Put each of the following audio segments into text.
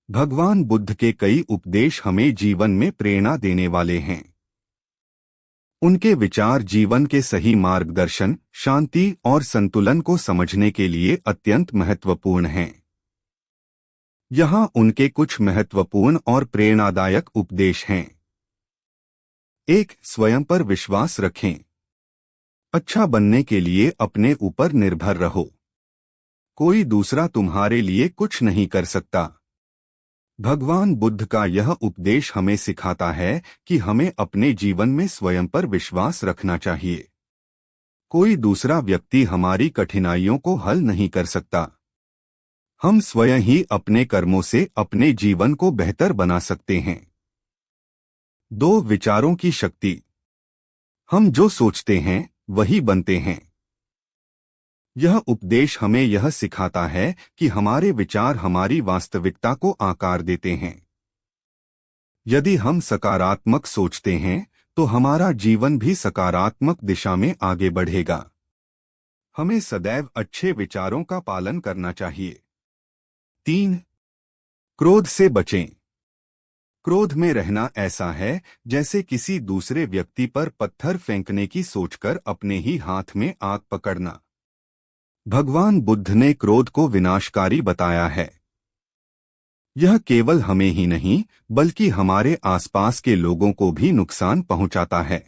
भगवान बुद्ध के कई उपदेश हमें जीवन में प्रेरणा देने वाले हैं। उनके विचार जीवन के सही मार्गदर्शन, शांति और संतुलन को समझने के लिए अत्यंत महत्वपूर्ण हैं। यहाँ उनके कुछ महत्वपूर्ण और प्रेरणादायक उपदेश हैं। 1. स्वयं पर विश्वास रखें। अच्छा बनने के लिए अपने ऊपर निर्भर रहो। कोई दूसरा तुम्हारे लिए कुछ नहीं कर सकता। भगवान बुद्ध का यह उपदेश हमें सिखाता है कि हमें अपने जीवन में स्वयं पर विश्वास रखना चाहिए। कोई दूसरा व्यक्ति हमारी कठिनाइयों को हल नहीं कर सकता। हम स्वयं ही अपने कर्मों से अपने जीवन को बेहतर बना सकते हैं। 2. विचारों की शक्ति। हम जो सोचते हैं वही बनते हैं। यह उपदेश हमें यह सिखाता है कि हमारे विचार हमारी वास्तविकता को आकार देते हैं। यदि हम सकारात्मक सोचते हैं तो हमारा जीवन भी सकारात्मक दिशा में आगे बढ़ेगा। हमें सदैव अच्छे विचारों का पालन करना चाहिए। 3. क्रोध से बचें। क्रोध में रहना ऐसा है जैसे किसी दूसरे व्यक्ति पर पत्थर फेंकने की सोचकर अपने ही हाथ में आग पकड़ना। भगवान बुद्ध ने क्रोध को विनाशकारी बताया है। यह केवल हमें ही नहीं बल्कि हमारे आसपास के लोगों को भी नुकसान पहुंचाता है।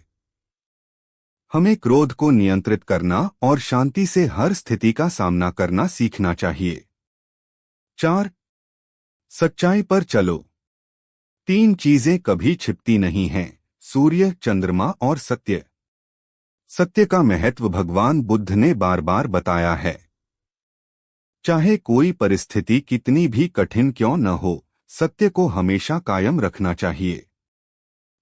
हमें क्रोध को नियंत्रित करना और शांति से हर स्थिति का सामना करना सीखना चाहिए। 4. सच्चाई पर चलो। 3 चीजें कभी छिपती नहीं हैं: सूर्य, चंद्रमा और सत्य। सत्य का महत्व भगवान बुद्ध ने बार बार बताया है। चाहे कोई परिस्थिति कितनी भी कठिन क्यों न हो, सत्य को हमेशा कायम रखना चाहिए।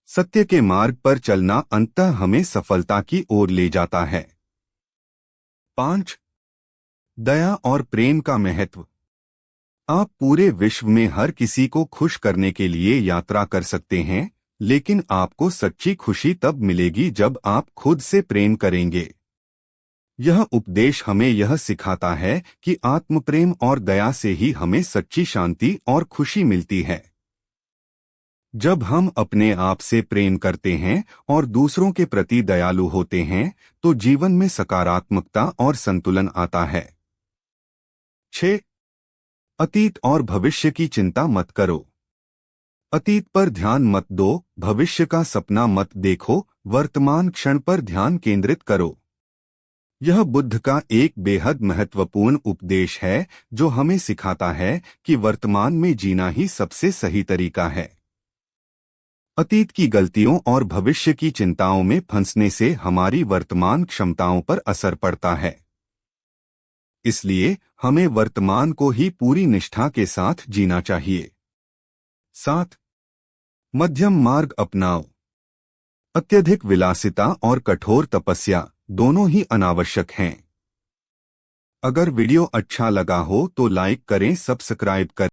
सत्य के मार्ग पर चलना अंततः हमें सफलता की ओर ले जाता है। 5. दया और प्रेम का महत्व। आप पूरे विश्व में हर किसी को खुश करने के लिए यात्रा कर सकते हैं, लेकिन आपको सच्ची खुशी तब मिलेगी जब आप खुद से प्रेम करेंगे। यह उपदेश हमें यह सिखाता है कि आत्मप्रेम और दया से ही हमें सच्ची शांति और खुशी मिलती है। जब हम अपने आप से प्रेम करते हैं और दूसरों के प्रति दयालु होते हैं तो जीवन में सकारात्मकता और संतुलन आता है। 6. अतीत और भविष्य की चिंता मत करो। अतीत पर ध्यान मत दो, भविष्य का सपना मत देखो, वर्तमान क्षण पर ध्यान केंद्रित करो। यह बुद्ध का एक बेहद महत्वपूर्ण उपदेश है जो हमें सिखाता है कि वर्तमान में जीना ही सबसे सही तरीका है। अतीत की गलतियों और भविष्य की चिंताओं में फंसने से हमारी वर्तमान क्षमताओं पर असर पड़ता है। इसलिए हमें वर्तमान को ही पूरी निष्ठा के साथ जीना चाहिए। 7. मध्यम मार्ग अपनाओ। अत्यधिक विलासिता और कठोर तपस्या दोनों ही अनावश्यक हैं। अगर वीडियो अच्छा लगा हो तो लाइक करें, सब्सक्राइब करें।